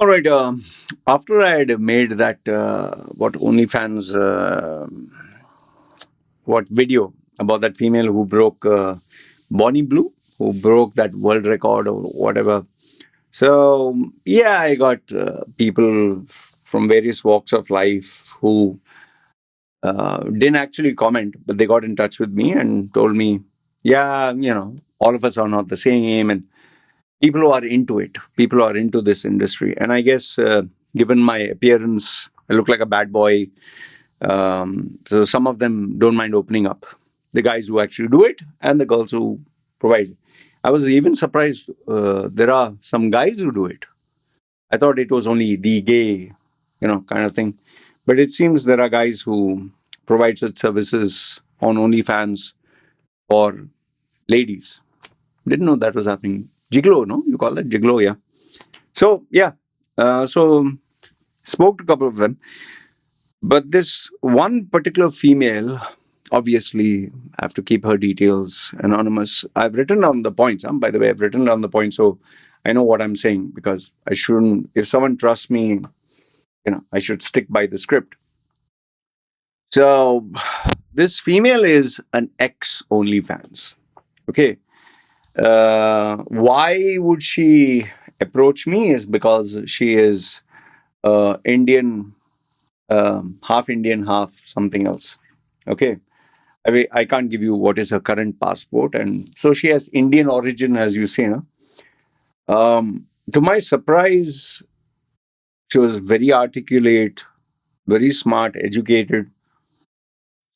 All right. After I had made that what OnlyFans what video about that female who broke Bonnie Blue, who broke that world record or whatever. So yeah, I got people from various walks of life who didn't actually comment, but they got in touch with me and told me, yeah, all of us are not the same, and people who are into it, people who are into this industry. And I guess, given my appearance, I look like a bad boy. So some of them don't mind opening up. The guys who actually do it and the girls who provide. I was even surprised there are some guys who do it. I thought it was only the gay, kind of thing. But it seems there are guys who provide such services on OnlyFans for ladies. Didn't know that was happening. Gigolo, no? You call that gigolo, yeah. So, yeah. So, spoke to a couple of them. But this one particular female, obviously, I have to keep her details anonymous. I've written down the points. By the way, I've written down the points, so I know what I'm saying, because I shouldn't, if someone trusts me, I should stick by the script. So, this female is an ex-OnlyFans. Okay. Why would she approach me is because she is Indian, half Indian, half something else. Okay. I can't give you what is her current passport. And so she has Indian origin, as you say. No? To my surprise, she was very articulate, very smart, educated.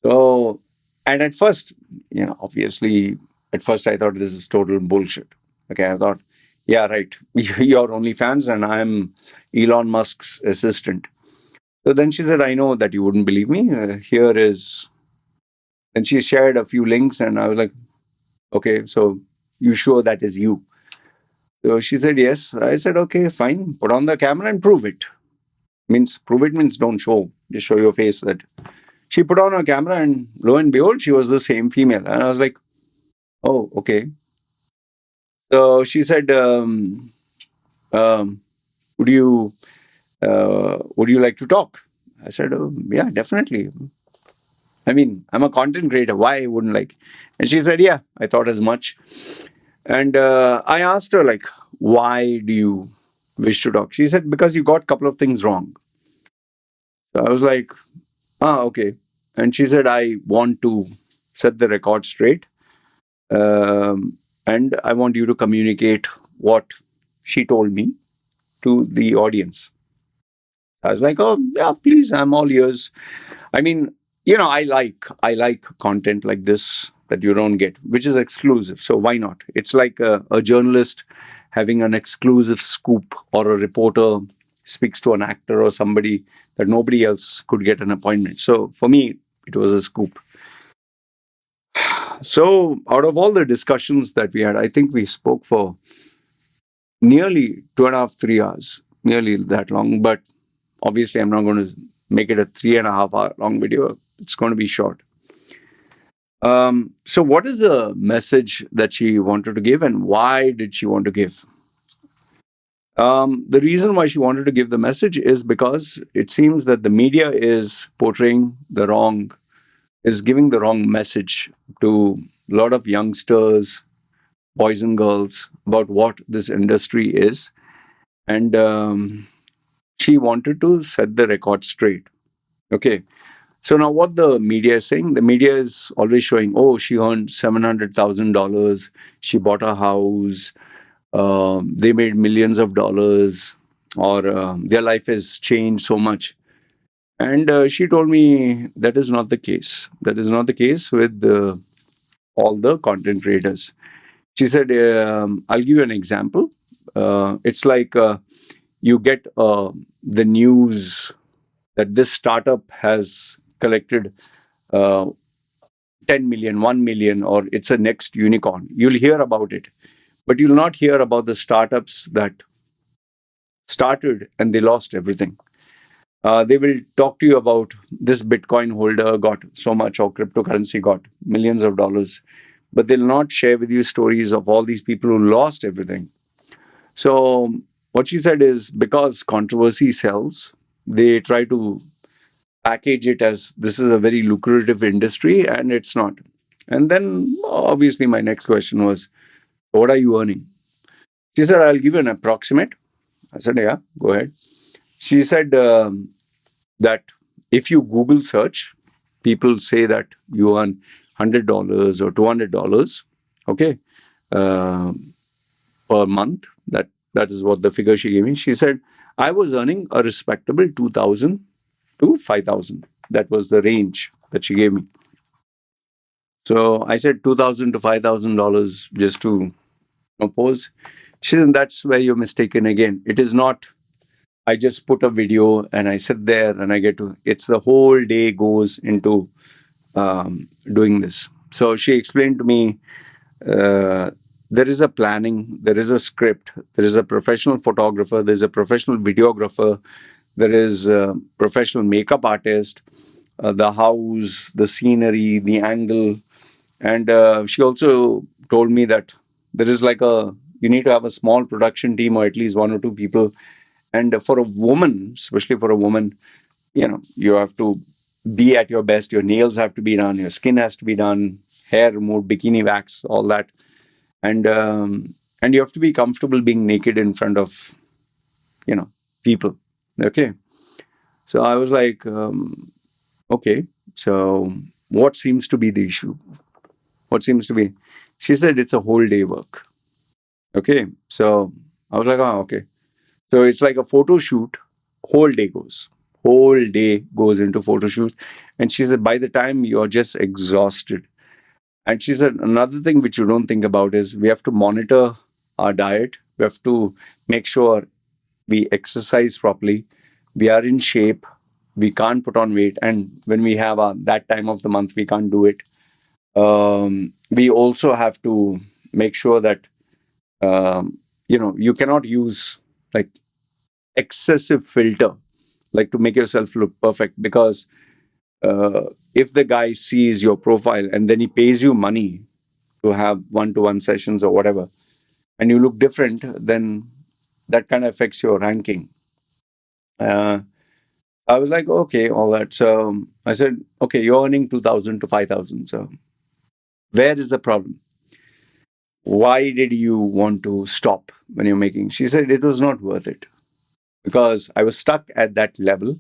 So, and at first, obviously, at first I thought this is total bullshit. Okay, I thought, yeah, right, you're OnlyFans and I'm Elon Musk's assistant. So then she said, I know that you wouldn't believe me. Here is, and she shared a few links and I was like, okay, so you sure that is you? So she said, yes. I said, okay, fine. Put on the camera and prove it. Prove it means don't show. Just show your face. That she put on her camera and lo and behold, she was the same female. And I was like, oh, okay. So she said, would you like to talk? I said, oh, yeah, definitely. I'm a content creator. Why I wouldn't like? And she said, yeah, I thought as much. And I asked her, like, why do you wish to talk? She said, because you got a couple of things wrong. So I was like, okay. And she said, I want to set the record straight. And I want you to communicate what she told me to the audience. I was like, oh, yeah, please, I'm all ears. I like content like this that you don't get, which is exclusive. So why not? It's like a journalist having an exclusive scoop, or a reporter speaks to an actor or somebody that nobody else could get an appointment. So for me, it was a scoop. So out of all the discussions that we had, I think we spoke for nearly 2.5, 3 hours, nearly that long. But obviously, I'm not going to make it a 3.5 hour long video. It's going to be short. So what is the message that she wanted to give, and why did she want to give? The reason why she wanted to give the message is because it seems that the media is portraying is giving the wrong message to a lot of youngsters, boys and girls, about what this industry is. And she wanted to set the record straight. Okay. So now what the media is saying, the media is always showing, oh, she earned $700,000. She bought a house. They made millions of dollars, or their life has changed so much. And she told me that is not the case. That is not the case with all the content creators. She said, I'll give you an example. It's like you get the news that this startup has collected 10 million, 1 million, or it's a next unicorn. You'll hear about it, but you'll not hear about the startups that started and they lost everything. They will talk to you about this Bitcoin holder got so much, or cryptocurrency got millions of dollars, but they'll not share with you stories of all these people who lost everything. So what she said is because controversy sells, they try to package it as this is a very lucrative industry, and it's not. And then obviously my next question was, what are you earning? She said, I'll give you an approximate. I said, yeah, go ahead. She said that if you Google search, people say that you earn $100 or $200, okay, uh, per month. That is what the figure she gave me. She said I was earning a respectable 2,000 to 5,000. That was the range that she gave me. So I said $2,000 to $5,000 just to oppose. She said that's where you're mistaken again. It is not. I just put a video and I sit there and I get to. It's the whole day goes into doing this. So she explained to me uh, there is a planning, there is a script, there is a professional photographer, there's a professional videographer, there is a professional makeup artist, the house, the scenery, the angle. And she also told me that there is like you need to have a small production team or at least one or two people. And for a woman, especially for a woman, you have to be at your best. Your nails have to be done, your skin has to be done, hair removed, bikini wax, all that. And you have to be comfortable being naked in front of people. Okay. So I was like, okay, so what seems to be the issue? What seems to be? She said it's a whole day work. Okay. So I was like, oh, okay. So it's like a photo shoot, whole day goes into photo shoots. And she said, by the time you're just exhausted. And she said, another thing which you don't think about is we have to monitor our diet. We have to make sure we exercise properly. We are in shape. We can't put on weight. And when we have that time of the month, we can't do it. We also have to make sure that, you cannot use like excessive filter, like to make yourself look perfect. Because if the guy sees your profile and then he pays you money to have one-to-one sessions or whatever, and you look different, then that kind of affects your ranking. Uh, I was like, okay, all that. So I said, okay, you're earning 2,000 to 5,000. So where is the problem? Why did you want to stop when you're making? She said it was not worth it because I was stuck at that level.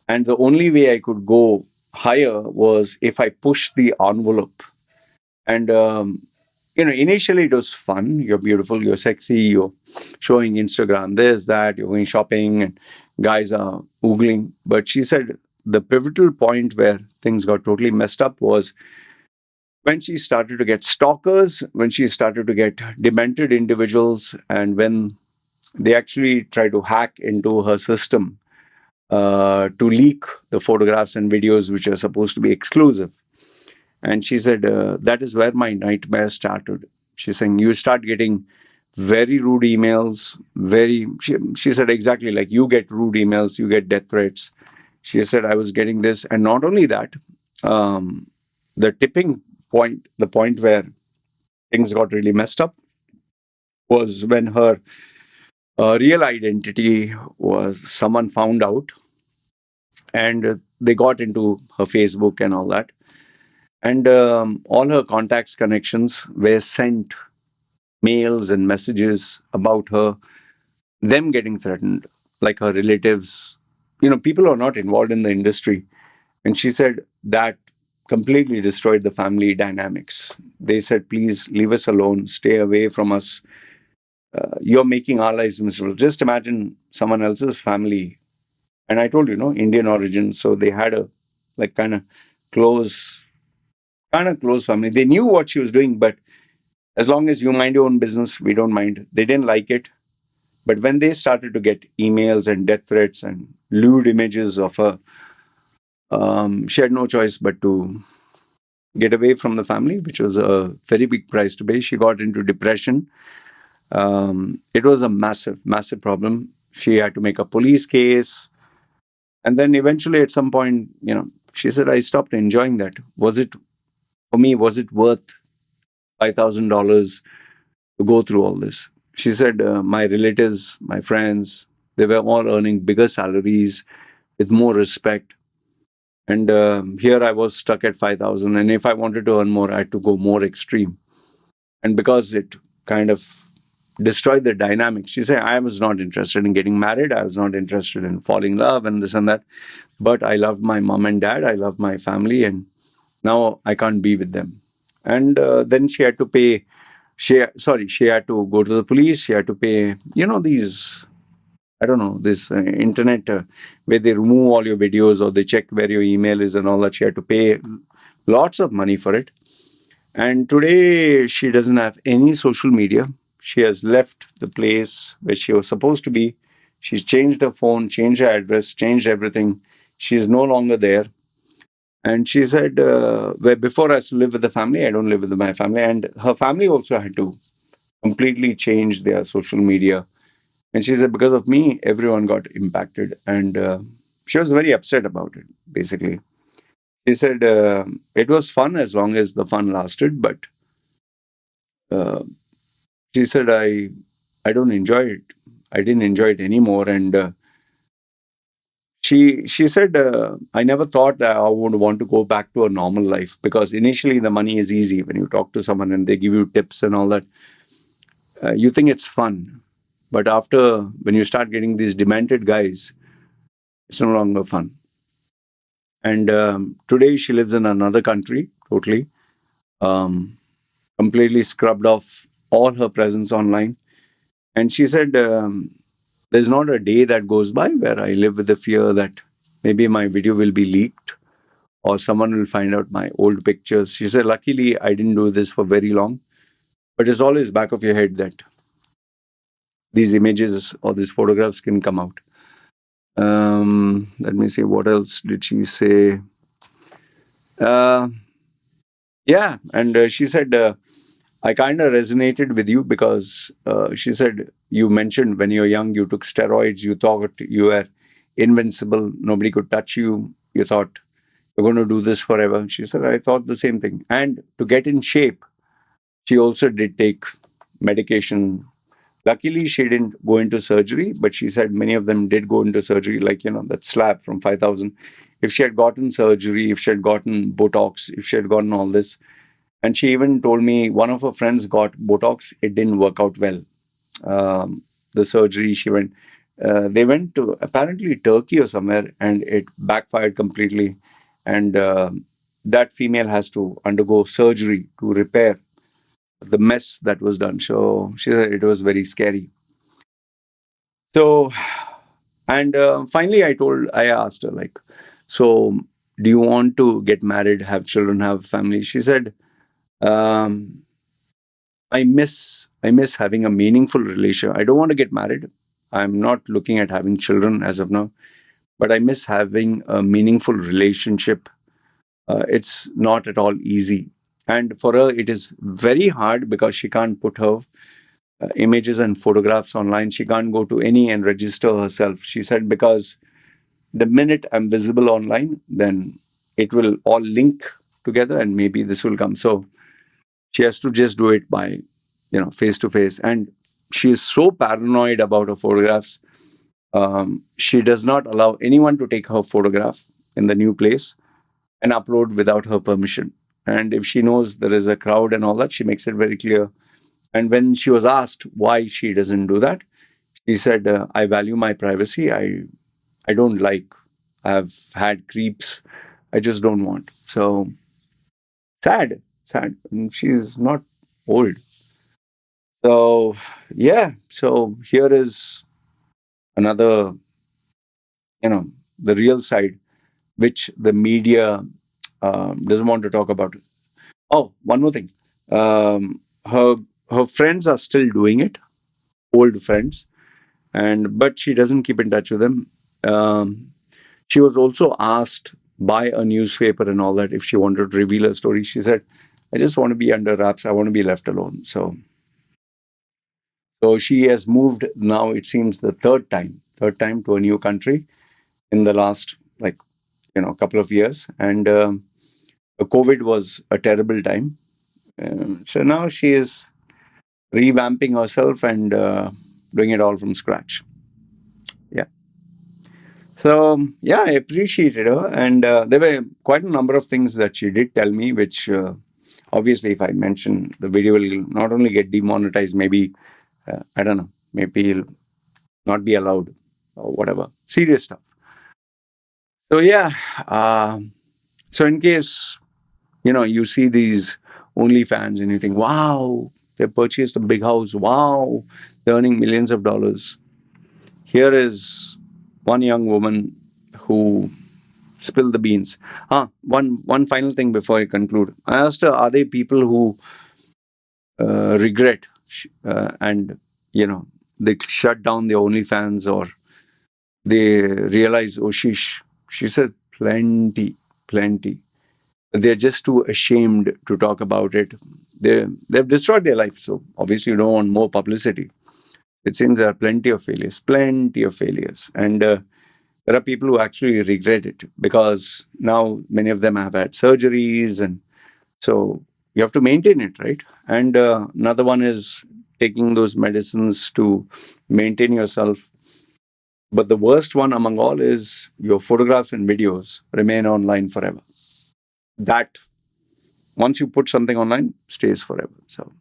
And the only way I could go higher was if I pushed the envelope. And initially it was fun. You're beautiful, you're sexy, you're showing Instagram this, that, you're going shopping, and guys are oogling. But she said the pivotal point where things got totally messed up was when she started to get stalkers, when she started to get demented individuals, and when they actually try to hack into her system to leak the photographs and videos which are supposed to be exclusive. And she said, that is where my nightmare started. She's saying, you start getting very rude emails, she said exactly like you get rude emails, you get death threats. She said, I was getting this. And not only that, the tipping point, the point where things got really messed up was when her real identity was someone found out and they got into her Facebook and all that. And all her contacts, connections were sent mails and messages about her, them getting threatened, like her relatives, people who are not involved in the industry. And she said that completely destroyed the family dynamics. They said, please leave us alone, stay away from us. You're making our lives miserable. Just imagine someone else's family. And I told you, Indian origin. So they had a like close, kind of close family. They knew what she was doing, but as long as you mind your own business, we don't mind. They didn't like it. But when they started to get emails and death threats and lewd images of her, she had no choice but to get away from the family, which was a very big price to pay. She got into depression. It was a massive, massive problem. She had to make a police case. And then eventually, at some point, she said, I stopped enjoying that. For me, was it worth $5,000 to go through all this? she said, my relatives, my friends, they were all earning bigger salaries with more respect. And here I was stuck at 5,000. And if I wanted to earn more, I had to go more extreme. And because it kind of destroyed the dynamic, she said, I was not interested in getting married. I was not interested in falling in love and this and that. But I loved my mom and dad. I loved my family. And now I can't be with them. And then she had to pay. She had to go to the police. She had to pay, these, I don't know, this internet where they remove all your videos or they check where your email is and all that. She had to pay lots of money for it. And today she doesn't have any social media. She has left the place where she was supposed to be. She's changed her phone, changed her address, changed everything. She's no longer there. And she said, where before I used to live with the family, I don't live with my family. And her family also had to completely change their social media. And she said, because of me, everyone got impacted. And she was very upset about it, basically. She said, it was fun as long as the fun lasted. But uh, she said, I don't enjoy it. I didn't enjoy it anymore. And she said, I never thought that I would want to go back to a normal life because initially the money is easy. When you talk to someone and they give you tips and all that, you think it's fun. But after, when you start getting these demented guys, it's no longer fun. And today she lives in another country, totally, um, completely scrubbed off all her presence online. And she said, there's not a day that goes by where I live with the fear that maybe my video will be leaked or someone will find out my old pictures. She said, luckily, I didn't do this for very long. But it's always back of your head that these images or these photographs can come out. Let me see, what else did she say? Uh, yeah, and she said, I kind of resonated with you because she said, you mentioned when you were young, you took steroids, you thought you were invincible, nobody could touch you. You thought you're going to do this forever. She said, I thought the same thing. And to get in shape, she also did take medication. Luckily, she didn't go into surgery, but she said many of them did go into surgery, like, that slab from 5,000. If she had gotten surgery, if she had gotten Botox, if she had gotten all this, and she even told me one of her friends got Botox, it didn't work out well. The surgery she went, they went to apparently Turkey or somewhere, and it backfired completely. And that female has to undergo surgery to repair the mess that was done. So she said it was very scary. So, and finally, I asked her, like, so do you want to get married, have children, have family? She said, um, I miss having a meaningful relationship. I don't want to get married. I'm not looking at having children as of now, but I miss having a meaningful relationship. It's not at all easy. And for her, it is very hard because she can't put her images and photographs online. She can't go to any and register herself. She said, because the minute I'm visible online, then it will all link together and maybe this will come. So she has to just do it by, face to face. And she is so paranoid about her photographs. She does not allow anyone to take her photograph in the new place and upload without her permission. And if she knows there is a crowd and all that, she makes it very clear. And when she was asked why she doesn't do that, she said, I value my privacy. I don't like, I've had creeps. I just don't want. So sad, sad. And she's not old. So, yeah. So here is another, the real side, which the media doesn't want to talk about. Oh, one more thing. Her friends are still doing it, old friends, but she doesn't keep in touch with them. She was also asked by a newspaper and all that if she wanted to reveal her story. She said, "I just want to be under wraps. I want to be left alone." So she has moved now. It seems the third time to a new country in the last couple of years, and COVID was a terrible time. So now she is revamping herself and doing it all from scratch. Yeah. So yeah, I appreciated her, and there were quite a number of things that she did tell me, which obviously, if I mention, the video will not only get demonetized, maybe I don't know, maybe it'll not be allowed or whatever. Serious stuff. So yeah, uh, so in case you see these OnlyFans and you think, wow, they purchased a big house. Wow, they're earning millions of dollars. Here is one young woman who spilled the beans. One final thing before I conclude. I asked her, are there people who regret and they shut down their OnlyFans or they realize, oh sheesh. She said, plenty, plenty. They're just too ashamed to talk about it. They've destroyed their life, so obviously you don't want more publicity. It seems there are plenty of failures, and there are people who actually regret it because now many of them have had surgeries, and so you have to maintain it, right? And another one is taking those medicines to maintain yourself. But the worst one among all is your photographs and videos remain online forever. That once you put something online, stays forever. So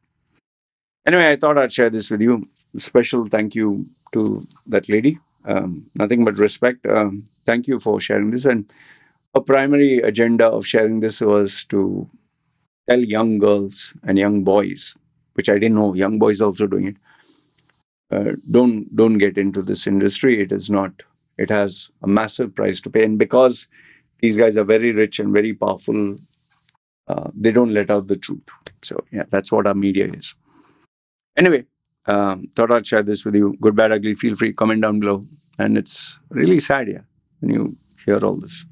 anyway, I thought I'd share this with you. Special thank you to that lady. Nothing but respect. Thank you for sharing this. And a primary agenda of sharing this was to tell young girls and young boys, which I didn't know, young boys also doing it. Don't get into this industry. It is not. It has a massive price to pay, and because these guys are very rich and very powerful, they don't let out the truth. So yeah, that's what our media is. Anyway, thought I'd share this with you. Good, bad, ugly. Feel free, comment down below. And it's really sad, yeah, when you hear all this.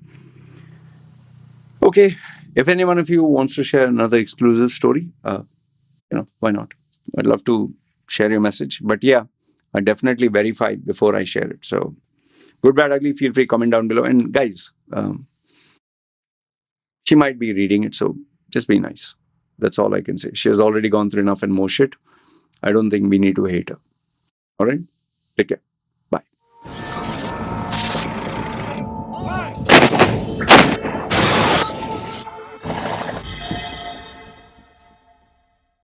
Okay, if any one of you wants to share another exclusive story, why not? I'd love to share your message. But yeah, I definitely verify before I share it. So good, bad, ugly. Feel free, comment down below. And guys, she might be reading it, so just be nice. That's all I can say. She has already gone through enough and more shit. I don't think we need to hate her. All right? Take care.